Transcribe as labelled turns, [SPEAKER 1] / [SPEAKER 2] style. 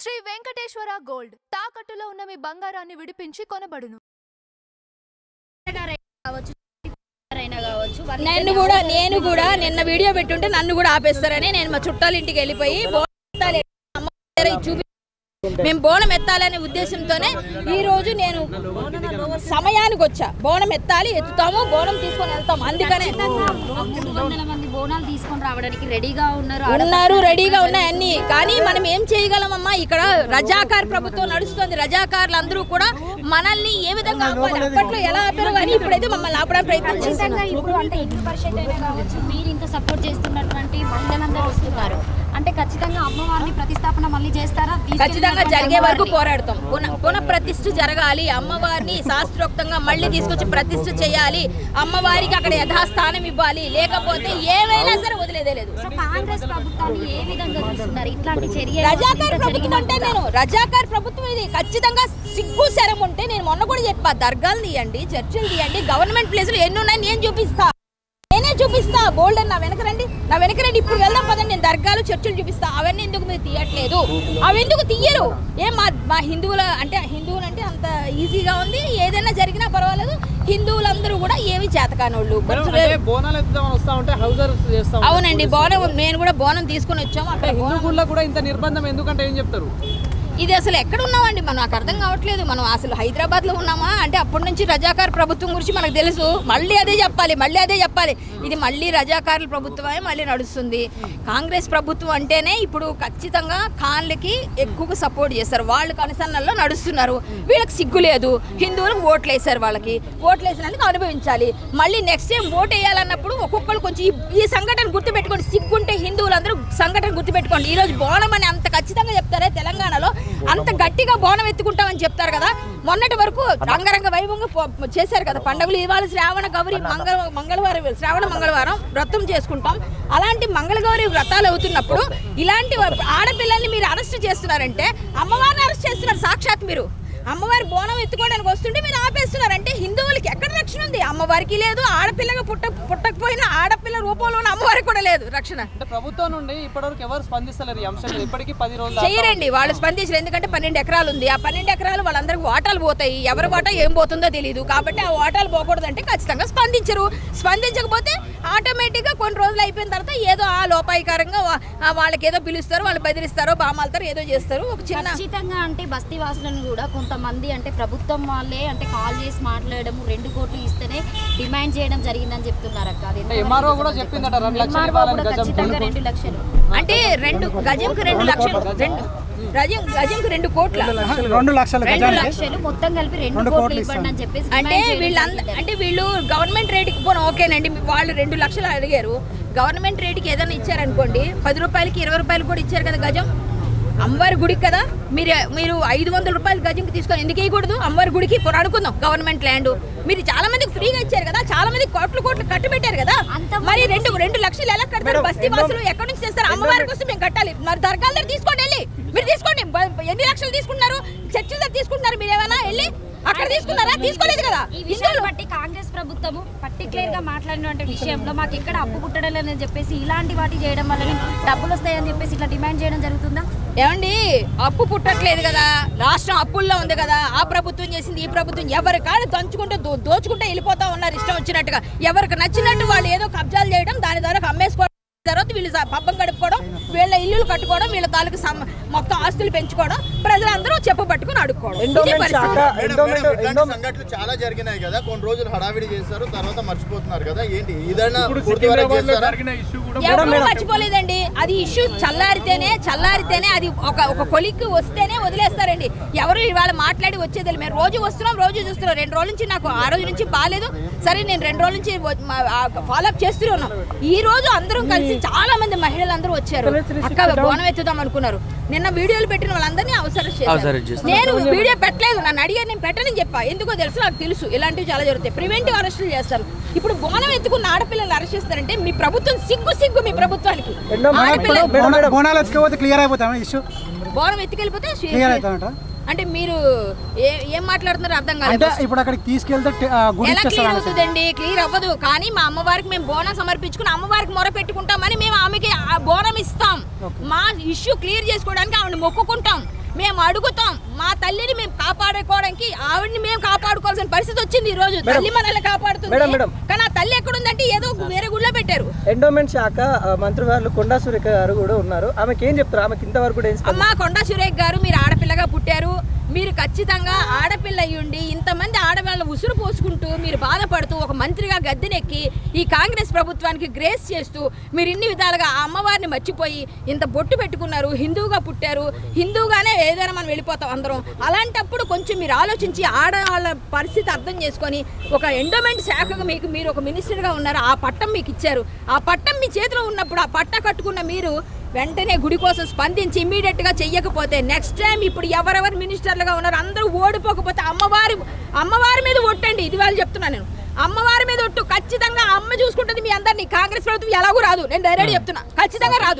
[SPEAKER 1] Shri Venkateswara gold తాకట్టులో ఉన్న మీ బంగారాన్ని విడిపించి కొనబడును.
[SPEAKER 2] నేను కూడా నిన్న వీడియో పెట్టుంటే నన్ను కూడా ఆపేస్తారని నేను మా చుట్టాల ఇంటికి వెళ్ళిపోయి మేము బోనం ఎత్తాలనే ఉద్దేశంతోనే ఈ రోజు నేను సమయానికి వచ్చా. బోనం ఎత్తాలి, ఎత్తుతాము, బోనం తీసుకొని వెళ్తాము. అందుకనే
[SPEAKER 3] 300 మంది బోనాలు తీసుకొని రావడానికి రెడీగా
[SPEAKER 2] రెడీగా ఉన్నాయి అన్ని. కానీ మనం ఏం చేయగలమమ్మా? ఇక్కడ రజాకార్ ప్రభుత్వం నడుస్తుంది. రజాకార్లు అందరూ కూడా మనల్ని ఏ విధంగా ఆపాలి, అప్పట్లో ఎలా ఆపారు కానీ ఇప్పుడైతే మమ్మల్ని ఆపడానికి ప్రయత్నం చేస్తున్నారు.
[SPEAKER 3] ఇప్పుడు అంటే హిందూ పరిషత్ అయినా కావచ్చు, మీరు ఇంత సపోర్ట్ చేస్తున్నటువంటి మహిళలందరూ వస్తున్నారు అంటే ఖచ్చితంగా అమ్మవారిని ప్రతిష్టాపన మళ్ళీ చేస్తారా?
[SPEAKER 2] ఖచ్చితంగా జరిగే వరకు పోరాడతాం. పునఃప్రతిష్ఠ జరగాలి. అమ్మవారిని శాస్త్రోక్తంగా మళ్ళీ తీసుకొచ్చి ప్రతిష్ఠ చేయాలి. అమ్మవారికి అక్కడ యథాస్థానం ఇవ్వాలి. లేకపోతే ఏమైనా సరే వదిలేదే లేదు.
[SPEAKER 3] కాంగ్రెస్ ప్రభుత్వాన్ని ఏ విధంగా చూస్తున్నారు? ఇట్లాంటి చర్య
[SPEAKER 2] రజాకార్ ప్రభుత్వం అంటే నేను రజాకార్ ప్రభుత్వం ఇది ఖచ్చితంగా సిగ్గు శరం ఉంటే నేను మొన్న కూడా చెప్పా, దర్గాలు తీయండి, చర్చిలు తీయండి, గవర్నమెంట్ ప్లేసులు ఎన్ని ఉన్నాయి నేను చూపిస్తా. నేనే చూపిస్తా. బోల్డ్ అని నా వెనక రండి. ఇప్పుడు వెళ్దాం పదండి. నేను దర్గాలు చర్చిలు చూపిస్తా. అవన్నీ ఎందుకు మీరు తీయట్లేదు? అవి ఎందుకు తీయరు? ఏం మా హిందువులు అంటే అంత ఈజీగా ఉంది. ఏదైనా జరిగినా పర్వాలేదు. హిందువులందరూ కూడా ఏమి చేతకానోళ్ళు. అవునండి, బోనం నేను కూడా బోనం తీసుకుని వచ్చాము. ఇది అసలు ఎక్కడ ఉన్నామండి? మనం నాకు అర్థం కావట్లేదు. మనం అసలు హైదరాబాద్ లో ఉన్నామా అంటే అప్పటి నుంచి రజాకార్ ప్రభుత్వం గురించి మనకు తెలుసు. మళ్ళీ అదే చెప్పాలి. ఇది మళ్ళీ రజాకార్ల ప్రభుత్వమే మళ్ళీ నడుస్తుంది. కాంగ్రెస్ ప్రభుత్వం అంటేనే ఇప్పుడు ఖచ్చితంగా ఖాన్లకి ఎక్కువగా సపోర్ట్ చేస్తారు. వాళ్ళు కనుసన్నల్లో నడుస్తున్నారు. వీళ్ళకి సిగ్గు లేదు. హిందువులకు ఓట్లు వేశారు. వాళ్ళకి ఓట్లు వేసినందుకు అనుభవించాలి. మళ్ళీ నెక్స్ట్ టైం ఓటు వేయాలన్నప్పుడు ఒక్కొక్కరు కొంచెం ఈ సంఘటన గుర్తుపెట్టుకోండి. సిగ్గుంటే హిందువులందరూ సంఘటన గుర్తుపెట్టుకోండి. ఈరోజు బోనం అని అంత ఖచ్చితంగా చెప్తారే తెలంగాణలో, అంత గట్టిగా బోనం ఎత్తుకుంటామని చెప్తారు కదా. మొన్నటి వరకు రంగరంగ వైభవంగా చేశారు కదా పండుగలు. ఇవాళ శ్రావణ మంగళవారం వ్రతం చేసుకుంటాం. అలాంటి మంగళగౌరి వ్రతాలు అవుతున్నప్పుడు ఇలాంటి ఆడపిల్లల్ని మీరు అరెస్ట్ చేస్తున్నారంటే అమ్మవారిని అరెస్ట్ చేస్తున్నారు. సాక్షాత్ మీరు అమ్మవారి బోనం ఎత్తుకోవడానికి వస్తుంటే మీరు ఆపేస్తున్నారు. అంటే హిందువులకి ఎక్కడ రక్షణ ఉంది? అమ్మవారికి లేదు. ఆడపిల్లగా పుట్టకపోయినా ఆడపిల్ల రూపంలో ఉన్న అమ్మవారికి కూడా లేదు రక్షణ.
[SPEAKER 4] ప్రభుత్వం నుండి ఇప్పటివరకు ఎవరు స్పందిస్తలేరు ఈ అంశం. ఇప్పటికీ 10 రోజులు
[SPEAKER 2] చేయరండి. వాళ్ళు స్పందించరు. ఎందుకంటే 12 ఎకరాలు ఉంది. ఆ 12 ఎకరాలు వాళ్ళందరికీ వాటాలు పోతాయి. ఎవరి వాటా ఏం పోతుందో తెలియదు. కాబట్టి ఆ వాటాలు పోకూడదంటే ఖచ్చితంగా స్పందించరు. స్పందించకపోతే ఆటోమేటిక్గా కొన్ని రోజులు అయిపోయిన తర్వాత ఏదో ఆ లోపాయికారంగా వాళ్ళకి ఏదో పిలుస్తారు, వాళ్ళు బెదిరిస్తారో బామాలతారు, ఏదో చేస్తారు. ఒక చిన్న
[SPEAKER 3] ఖచ్చితంగా అంటే బస్తీ వాసులను కూడా కొంతమంది అంటే ప్రభుత్వం వాళ్ళే అంటే కాల్ చేసి మాట్లాడడం 2 కోట్లు ఇస్తేనే డిమాండ్ చేయడం జరిగిందని చెప్తున్నారు అక్క.
[SPEAKER 4] ఎంఆర్ఓ కూడా చెప్పిందట 2 లక్షలు
[SPEAKER 3] ఖచ్చితంగా 2 లక్షలు
[SPEAKER 2] అంటే గజంకు 2 లక్షలు, గజంకు 2 కోట్ల
[SPEAKER 5] 2 లక్షలు
[SPEAKER 3] మొత్తం కలిపి 2 కోట్లు ఇవ్వండి అని చెప్పేసి
[SPEAKER 2] అంటే వీళ్ళు గవర్నమెంట్ రేటుకి పోను ఓకేనండి. వాళ్ళు 2 లక్షలు అడిగారు. గవర్నమెంట్ రేటుకి ఏదైనా ఇచ్చారనుకోండి, 10 రూపాయలకి 20 రూపాయలు కూడా ఇచ్చారు కదా గజం. అమ్మవారి గుడికి కదా మీరు 500 రూపాయలు గజంకి తీసుకొని ఎందుకు వేయకూడదు? అమ్మవారి గుడికి అనుకుందాం. గవర్నమెంట్ ల్యాండ్ మీరు చాలా మందికి ఫ్రీగా ఇచ్చారు కదా. చాలా మంది కోట్లు కట్టు పెట్టారు కదా. మరి 2 లక్షలు ఎలా కడతారు? బస్తీ వాసులు ఎక్కడి నుంచి చేస్తారు? అమ్మవారి కోసం మేము కట్టాలి. మరి దర్గాల దగ్గర తీసుకోండి, వెళ్ళి మీరు తీసుకోండి. ఎన్ని లక్షలు తీసుకుంటున్నారు? చర్చిల దగ్గర తీసుకుంటున్నారు. మీరు ఏమైనా వెళ్ళి అక్కడ తీసుకున్నారా? తీసుకోలేదు కదా.
[SPEAKER 3] ఈ విషయాలు బట్టి కాంగ్రెస్ ప్రభుత్వం పర్టికులర్ గా మాట్లాడిన విషయంలో మాకు ఇక్కడ అప్పు పుట్టడం లేదని చెప్పేసి ఇలాంటి వాటి చేయడం వల్ల డబ్బులు వస్తాయని చెప్పేసి ఇట్లా డిమాండ్ చేయడం జరుగుతుందా?
[SPEAKER 2] ఏమండి, అప్పు పుట్టట్లేదు కదా. రాష్ట్రం అప్పుల్లో ఉంది కదా. ఆ ప్రభుత్వం చేసింది, ఈ ప్రభుత్వం ఎవరి కాళ్ళు దంచుకుంటూ దోచుకుంటూ వెళ్ళిపోతా ఉన్నారు ఇష్టం వచ్చినట్టుగా. ఎవరికి నచ్చినట్టు వాళ్ళు ఏదో కబ్జాలు చేయడం, దాని ద్వారా అమ్మేసుకోవడం, తర్వాత వీళ్ళు పబ్బం గడుపుకోవడం, వీళ్ళ ఇల్లులు కట్టుకోవడం, వీళ్ళ తాలూకు మొత్తం ఆస్తులు పెంచుకోవడం, ప్రజలందరూ చెప్పు పట్టుకుని అడుక్కోవడం.
[SPEAKER 6] సంఘటనలు చాలా జరిగినాయి కదా. కొన్ని రోజులు హడావిడి చేస్తారు, తర్వాత మర్చిపోతున్నారు కదా. ఏంటి ఇదైనా
[SPEAKER 2] ఎవరు మర్చిపోలేదండి. అది ఇష్యూ చల్లారితేనే అది ఒక కొలిక్కి వస్తేనే వదిలేస్తారండి. ఎవరు ఇవాళ మాట్లాడి వచ్చేది మేము రోజు వస్తున్నాం, రోజు చూస్తున్నాం. 2 రోజుల నుంచి నాకు ఆ రోజు నుంచి బాగాలేదు. సరే నేను 2 రోజుల నుంచి ఫాలోఅప్ చేస్తూనే ఉన్నాం. ఈ రోజు అందరం కలిసి చాలా మంది మహిళలు అందరూ వచ్చారు. అక్క బోనం ఎత్తుదాం అనుకున్నారు. నిన్న వీడియోలు పెట్టిన వాళ్ళందరినీ అవసరం చేశారు. నేను వీడియో పెట్టలేదు. నన్ను అడిగారు, నేను పెట్టనని చెప్పా. ఎందుకో తెలుసు, నాకు తెలుసు ఇలాంటివి చాలా జరుగుతాయి. ప్రివెంటివ్ అరెస్టులు చేస్తారు. ఇప్పుడు బోనం ఎత్తుకున్న ఆడపిల్లలు అరెస్ట్ చేస్తారంటే మీ ప్రభుత్వం సిగ్గు మీ ప్రభుత్వానికి. బోనం ఎత్తుకెళ్ళిపోతే అంటే మీరు ఏం మాట్లాడుతున్నారు అర్థం కాదు.
[SPEAKER 5] ఇప్పుడు అక్కడికి తీసుకెళ్తే
[SPEAKER 2] ఎలా క్లియర్ అవుతుందండి? క్లియర్ అవ్వదు. కానీ మా అమ్మవారికి మేము బోనం సమర్పించుకుని అమ్మవారికి మొర పెట్టుకుంటామని మేము ఆమెకి బోనం ఇస్తాం. మా ఇష్యూ క్లియర్ చేసుకోవడానికి ఆమెను మొక్కుకుంటాం. మేము అడుగుతాం. మా తల్లిని మేము కాపాడుకోవడానికి ఆవిడని మేము కాపాడుకోవాల్సిన పరిస్థితి వచ్చింది. ఈ రోజు తల్లి మనల్ని కాపాడుతుంది, కానీ ఆ తల్లి ఎక్కడుందంటే ఏదో వేరే గుళ్ళో పెట్టారు.
[SPEAKER 4] ఎండోమెంట్ శాఖ మంత్రివారు కొండా సురేఖ గారు కూడా ఉన్నారు. ఆమెకి ఏం చెప్తారు? ఆమెకి ఇంతవరకు కూడా
[SPEAKER 2] అమ్మా కొండా సురేఖ గారు, మీరు ఆడపిల్లగా పుట్టారు. మీరు ఖచ్చితంగా ఆడపిల్ల అయ్యుండి ఇంతమంది ఆడవాళ్ళ ఉసురు పోసుకుంటూ మీరు బాధపడుతూ ఒక మంత్రిగా గద్దెనెక్కి ఈ కాంగ్రెస్ ప్రభుత్వానికి గ్రేస్ చేస్తూ మీరు ఇన్ని విధాలుగా ఆ అమ్మవారిని మర్చిపోయి ఇంత బొట్టు పెట్టుకున్నారు. హిందువుగా పుట్టారు, హిందువుగానే ఏదైనా మనం వెళ్ళిపోతాం అందరం. అలాంటప్పుడు కొంచెం మీరు ఆలోచించి ఆడవాళ్ళ పరిస్థితి అర్థం చేసుకొని ఒక ఎండోమెంట్ శాఖగా మీరు ఒక మినిస్టర్గా ఉన్నారు. ఆ పట్టం మీకు ఇచ్చారు. ఆ పట్టం మీ చేతిలో ఉన్నప్పుడు ఆ పట్ట కట్టుకున్న మీరు వెంటనే గుడి కోసం స్పందించి ఇమ్మీడియట్గా చెయ్యకపోతే నెక్స్ట్ టైం ఇప్పుడు ఎవరెవరు మినిస్టర్లుగా ఉన్నారు అందరూ ఓడిపోకపోతే అమ్మవారి మీద ఒట్టండి. ఇది వాళ్ళు చెప్తున్నాను నేను. అమ్మవారి మీద ఒట్టు. ఖచ్చితంగా అమ్మ చూసుకుంటుంది మీ అందరినీ. కాంగ్రెస్ ప్రభుత్వం ఎలాగూ రాదు. నేను డైరెక్ట్ చెప్తున్నా, ఖచ్చితంగా రాదు.